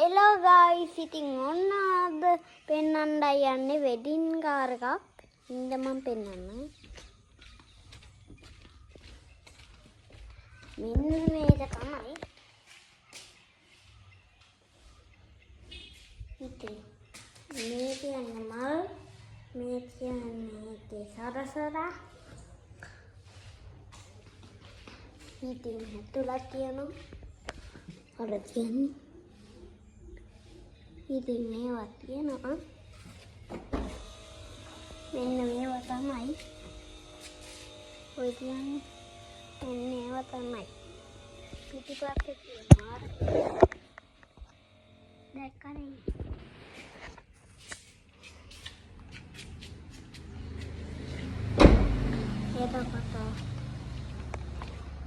Hello guys, ඉතින් ඔන්න අද පෙන්නන්නයි යන්නේ වෙඩින් කාර් එකක්. ඉන්න මම පෙන්නන්න. මෙන්න මේක තමයි. ඉතින් මේ කියන්නේ මල්, මේ කියන්නේ සරසරා. ඉතින් හතුලක් කියනවා. අර කියන්නේ ඉතින් මේවා තියෙනවා. මෙන්න මේවා තමයි. ඔය කියන්නේ මෙන්න මේවා තමයි. පිටිපස්සේ තියෙනවා. දැක්කනේ. එතකොට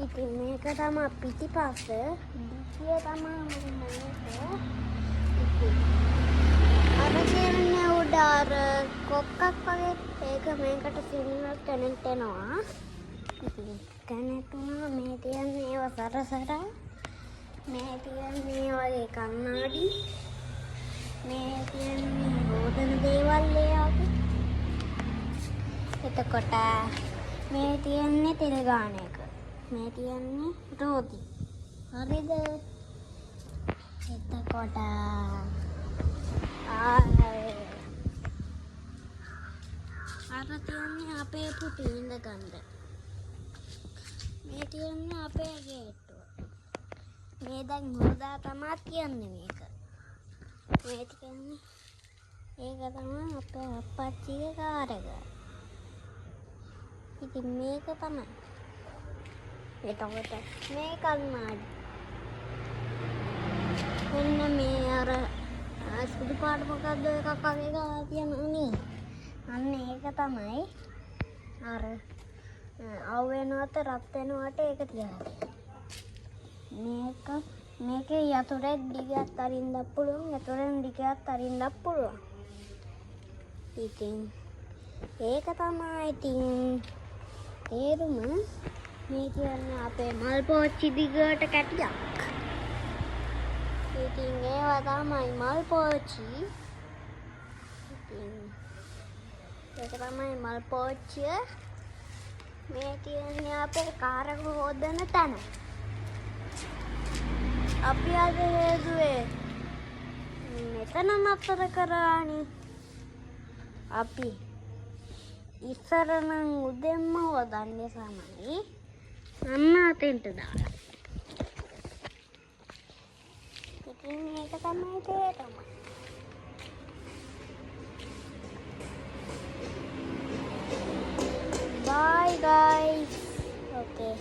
ඉතින් මේක තමයි පිටිපස්ස. දිගිය තමයි මේක. අර කියන්නේ උඩ අර කොක්කක් වගේ ඒක මේකට සිග්නල් කනෙක්ට් වෙනවා. ඉතින් කනෙක්ට් වුණා මේ තියන්නේ ඒව සරසර. මේ තියන්නේ වගේ කන්නඩි. මේ තියන්නේ හොදන දේවල් වගේ. එතකොට මේ තියන්නේ තෙල් ගාන එක. මේ තියන්නේ රෝටි. හරිද? එතකොට අර තියන්නේ අපේ පුටු ඉඳ ගන්න. මේ තියන්නේ අපේ ගේට්ටුව. මේ දැන් හොදා තමයි කියන්නේ මේක. මේ තියන්නේ ඒක තමයි අපේ අප්පච්චිගේ කාර් එක. ඉතින් මේක තමයි. එතකොට මේ කන්නාඩි. මෙන්න මේ අර සුදු පාට මොකද්ද එකක් වගේ ගාලා තියෙනනේ. අන්න ඒක තමයි අර අවු වෙනවට රත් වෙනවට ඒක තියලා. මේකේ යතුරේ දිගට අරින්නත් පුළුවන්, යතුරෙන් දිගට අරින්නත් පුළුවන්. ඉතින් ඒක තමයි ඉතින් තේරුම. මේ කියන්නේ අපේ මල් පෝච්චි දිගට කැටියක්. ඉතින් ඒවා තමයි මල් පෝච්චි. ඉතින් ඒක තමයි මල් පෝච්චිය. මේ කියන්නේ අපේ කාර් එක හොදන තැන. අපි අද හේදුවේ මෙතන නතර කරානේ. අපි ඉස්සර නම් උදෙන්ම හොදන්නේ සමයි. අන්න අතෙන්ට දාලා. ඉතින් මේක තමයි තේරුම. Bye guys. Okay.